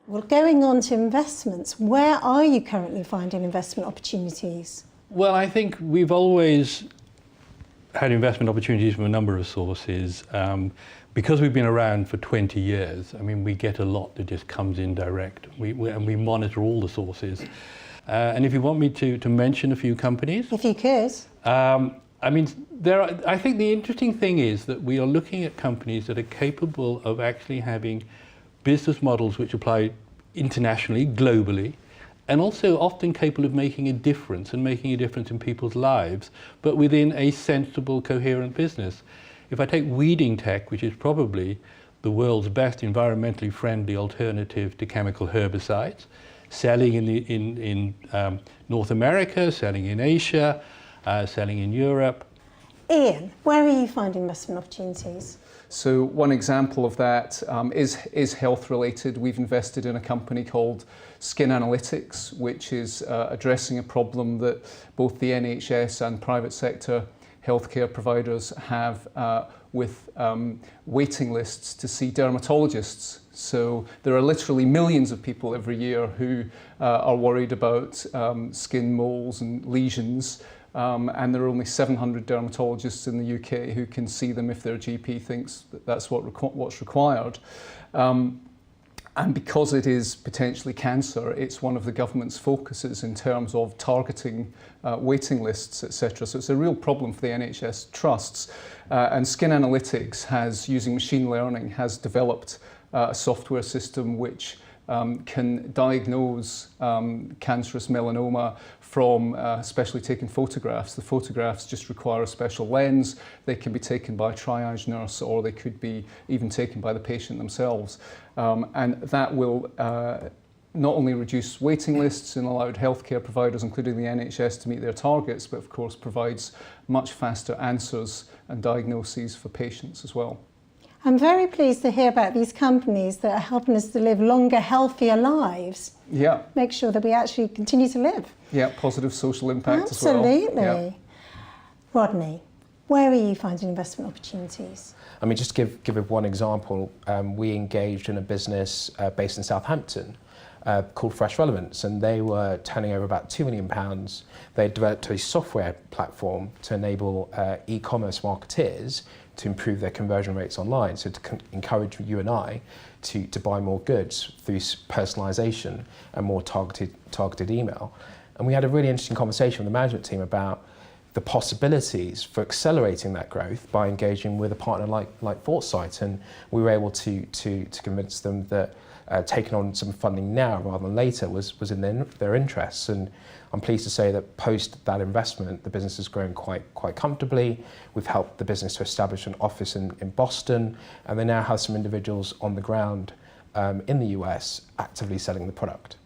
Well, going on to investments, where are you currently finding investment opportunities? Well, I think we've always had investment opportunities from a number of sources. Because we've been around for 20 years, I mean, we get a lot that just comes in direct. And we monitor all the sources. And if you want me to mention a few companies. If you could. I mean, I think the interesting thing is that we are looking at companies that are capable of actually having business models which apply internationally, globally, and also often capable of making a difference and making a difference in people's lives, but within a sensible, coherent business. If I take Weeding Tech, which is probably the world's best environmentally friendly alternative to chemical herbicides, selling in North America, selling in Asia, selling in Europe. Ian, where are you finding investment opportunities? So one example of that is health related. We've invested in a company called Skin Analytics, which is addressing a problem that both the NHS and private sector healthcare providers have with waiting lists to see dermatologists. So there are literally millions of people every year who are worried about skin moles and lesions. And there are only 700 dermatologists in the UK who can see them if their GP thinks that that's what's required. And because it is potentially cancer, it's one of the government's focuses in terms of targeting waiting lists, etc. So it's a real problem for the NHS trusts. And Skin Analytics has, using machine learning, has developed a software system which can diagnose cancerous melanoma from specially taken photographs. The photographs just require a special lens. They can be taken by a triage nurse, or they could be even taken by the patient themselves. And that will not only reduce waiting lists and allow healthcare providers, including the NHS, to meet their targets, but of course provides much faster answers and diagnoses for patients as well. I'm very pleased to hear about these companies that are helping us to live longer, healthier lives. Yeah. Make sure that we actually continue to live. Yeah, positive social impact as well. Absolutely. Yeah. Rodney, where are you finding investment opportunities? I mean, just to give one example, we engaged in a business based in Southampton called Fresh Relevance, and they were turning over about £2 million. They developed a software platform to enable e-commerce marketeers to improve their conversion rates online, so to encourage you and I to buy more goods through personalisation and more targeted email. And we had a really interesting conversation with the management team about the possibilities for accelerating that growth by engaging with a partner like Foresight, and we were able to convince them that taking on some funding now rather than later was in their interests. And I'm pleased to say that post that investment, the business has grown quite comfortably. We've helped the business to establish an office in Boston, and they now have some individuals on the ground in the US actively selling the product.